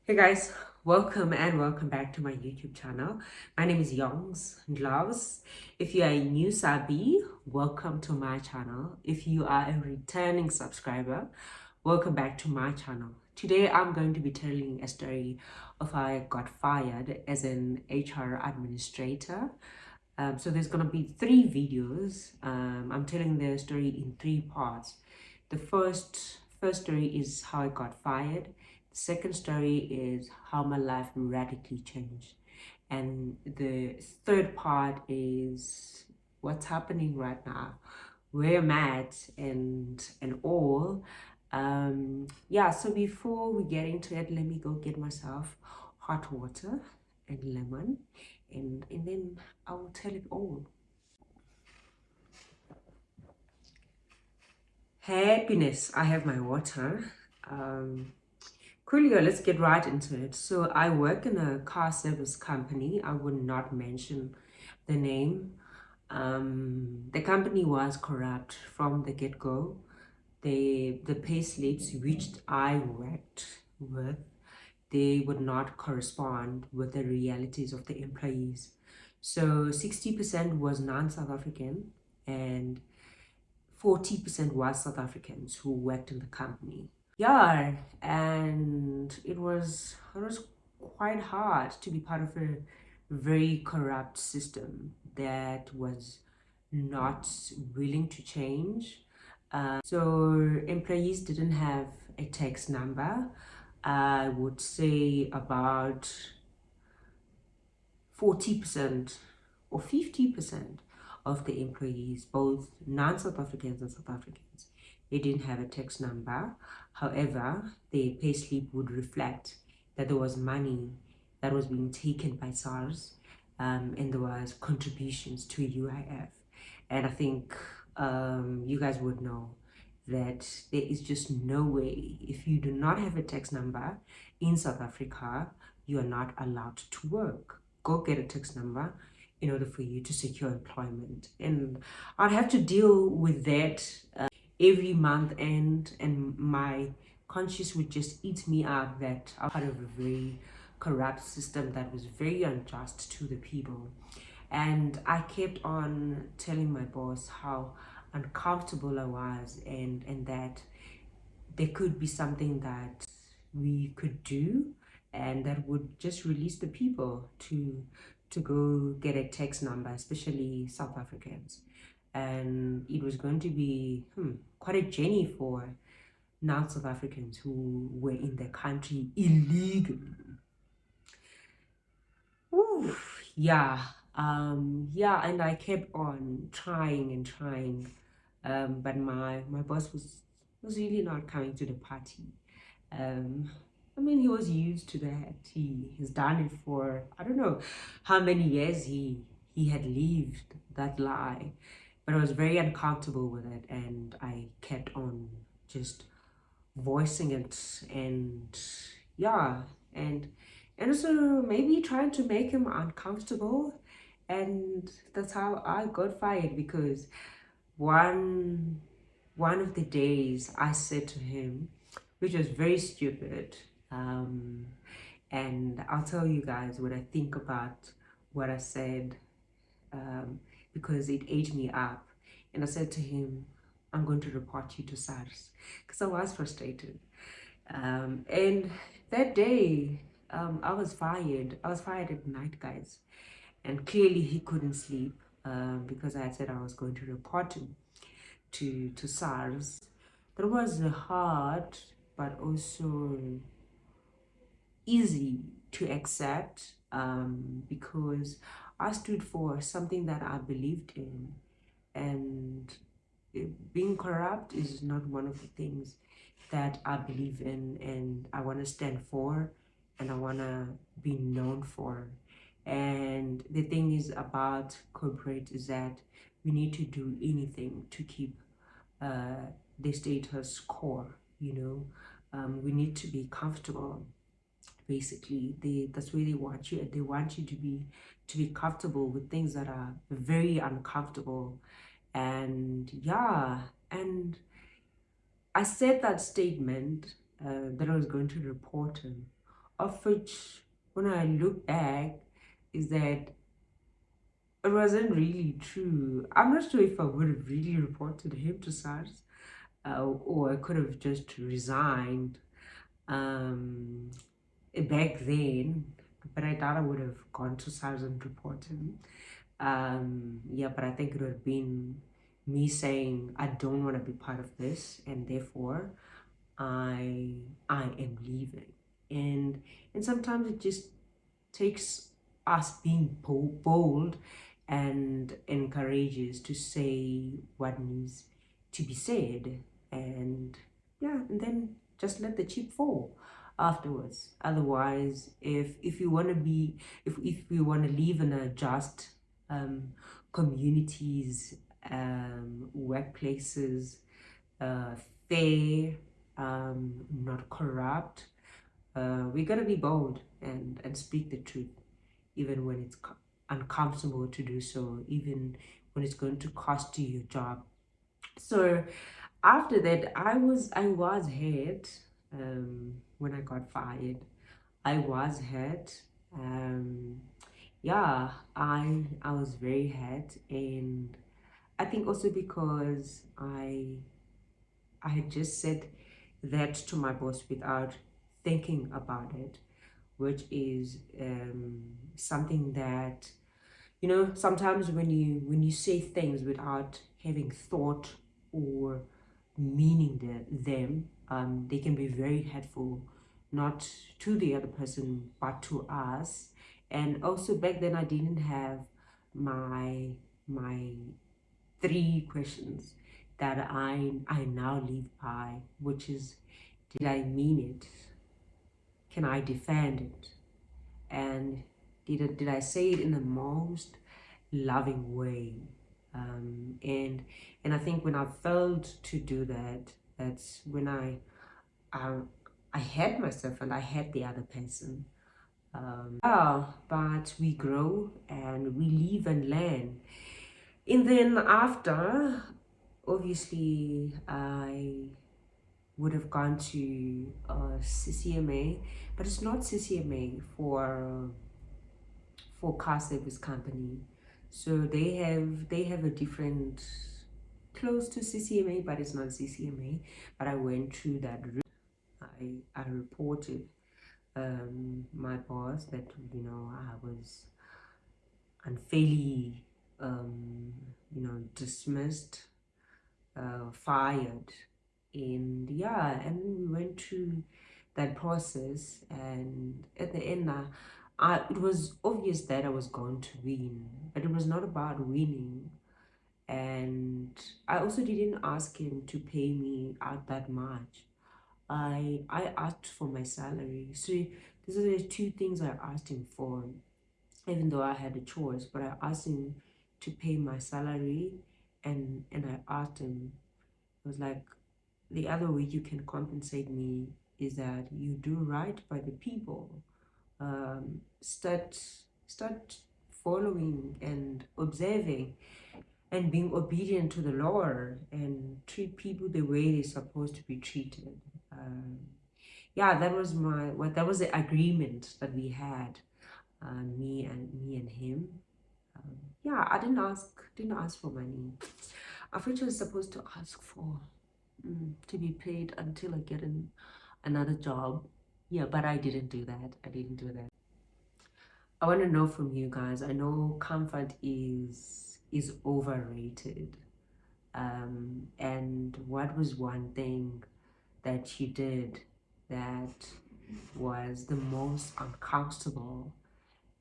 Hey guys, welcome back to my YouTube channel. My name is Youngs Gloves. If you are a new Sabi, welcome to my channel. If you are a returning subscriber, welcome back to my channel. Today I'm going to be telling a story of how I got fired as an HR administrator. So there's gonna be three videos. I'm telling the story in three parts. The first story is how I got fired. The second story is how my life radically changed. And the third part is what's happening right now, where I'm at and all. Yeah, so before we get into it, let me go get myself hot water and lemon and then I will tell it all. Happiness. I have my water. Coolio, let's get right into it. So I work in a car service company. I would not mention the name. The company was corrupt from the get-go. The pay slips which I worked with, they would not correspond with the realities of the employees. So 60% was non-South African and 40% was South Africans who worked in the company. Yeah, and it was quite hard to be part of a very corrupt system that was not willing to change. So employees didn't have a tax number. I would say about 40% or 50% of the employees, both non-South Africans and South Africans, they didn't have a tax number. However, their payslip would reflect that there was money that was being taken by SARS, and there was contributions to UIF. And I think you guys would know that there is just no way, if you do not have a tax number in South Africa, you are not allowed to work. Go get a tax number in order for you to secure employment. And I'd have to deal with that every month and my conscience would just eat me up that I'm part of a very corrupt system that was very unjust to the people. And I kept on telling my boss how uncomfortable I was and that there could be something that we could do and that would just release the people to go get a tax number, especially South Africans. And it was going to be quite a journey for non-South Africans who were in the country illegally. Ooh, yeah, yeah, and I kept on trying and trying, but my boss was really not coming to the party. Um, I mean, he was used to that. He has done it for I don't know how many years he had lived that lie, but I was very uncomfortable with it, and I kept on just voicing it, and yeah, and and also maybe trying to make him uncomfortable, and that's how I got fired because one one of the days I said to him, which was very stupid, um, and I'll tell you guys what I think about what I said, because it ate me up. And I said to him, I'm going to report you to SARS because I was frustrated. And that day, I was fired. I was fired at night, guys. And clearly he couldn't sleep because I had said I was going to report him to SARS. That was hard, but also easy to accept, because I stood for something that I believed in, and being corrupt is not one of the things that I believe in and I want to stand for and I want to be known for. And the thing is about corporate is that we need to do anything to keep uh, the status quo, you know. We need to be comfortable. Basically, that's where they want you. They want you to be comfortable with things that are very uncomfortable. And yeah, and I said that statement, that I was going to report him of which, when I look back, is that it wasn't really true. I'm not sure if I would have really reported him to SARS, or I could have just resigned um, back then. But I doubt I would have gone to SARS and reported him. Yeah, but I think it would have been me saying I don't want to be part of this, and therefore I am leaving. And sometimes it just takes us being bold and courageous to say what needs to be said, and yeah, and then just let the chip fall afterwards. Otherwise, if you want to be, if we want to live in a just communities, workplaces, fair, not corrupt, we gotta be bold and speak the truth, even when it's uncomfortable to do so, even when it's going to cost you your job. So after that, I was hurt. When I got fired, I was hurt. Um, yeah, I was very hurt, and I think also because I had just said that to my boss without thinking about it, which is something that, sometimes when you say things without having thought or meaning them, they can be very hurtful, not to the other person but to us. And also back then I didn't have my 3 questions that I now live by, which is, did I mean it? Can I defend it? And did I say it in the most loving way? And I think when I failed to do that, that's when I I had myself and I had the other person. Yeah, but we grow and we live and learn. And then after, obviously, I would have gone to CCMA, but it's not CCMA for car service company. So they have a different, close to CCMA, but it's not CCMA. But I went through that route. I reported my boss that I was unfairly dismissed, fired, and yeah, and we went through that process, and at the end, it was obvious that I was going to win, but it was not about winning. And I also didn't ask him to pay me out that much. I asked for my salary. So these are the 2 things I asked him for, even though I had a choice. But I asked him to pay my salary, and I asked him, I was like, the other way you can compensate me is that you do right by the people. Start following and observing and being obedient to the Lord, and treat people the way they're supposed to be treated. Um, yeah, that was the agreement that we had, me and him. Yeah, I didn't ask for money. I thought I was supposed to ask for to be paid until I get another job. Yeah, but I didn't do that. I didn't do that. I want to know from you guys. I know comfort is overrated. And what was one thing that you did that was the most uncomfortable?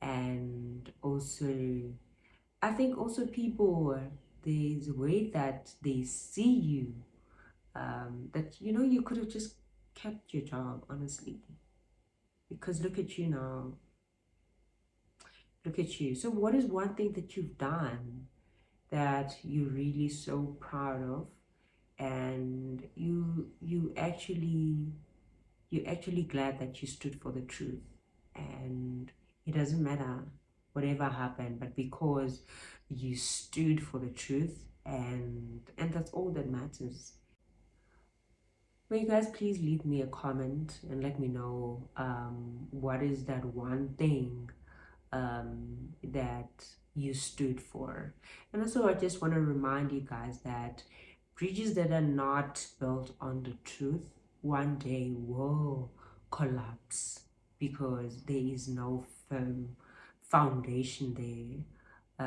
And also, I think also people, there's a way that they see you, that you could have just kept your job, honestly, because look at you now. Look at you. So what is one thing that you've done that you're really so proud of, and you're actually glad that you stood for the truth, and it doesn't matter whatever happened, but because you stood for the truth, and that's all that matters. Will you guys please leave me a comment and let me know what is that one thing that you stood for. And also, I just want to remind you guys that bridges that are not built on the truth one day will collapse because there is no firm foundation there.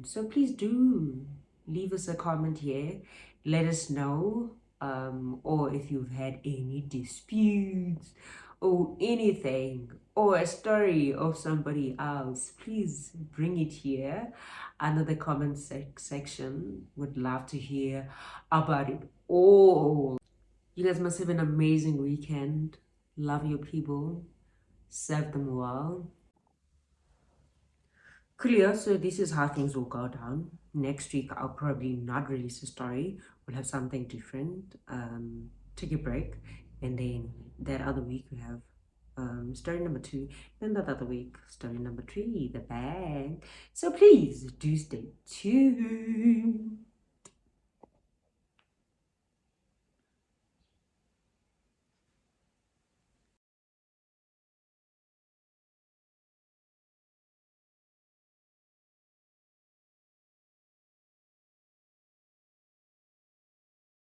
So please do leave us a comment here. Let us know, or if you've had any disputes or anything, or a story of somebody else, please bring it here under the comment section. Would love to hear about it all. You guys must have an amazing weekend. Love your people. Serve them well. Clear, so this is how things will go down. Next week, I'll probably not release a story. We'll have something different. Take a break. And then that other week, we have story number 2. Then that other week, story number 3, the bag. So please do stay tuned.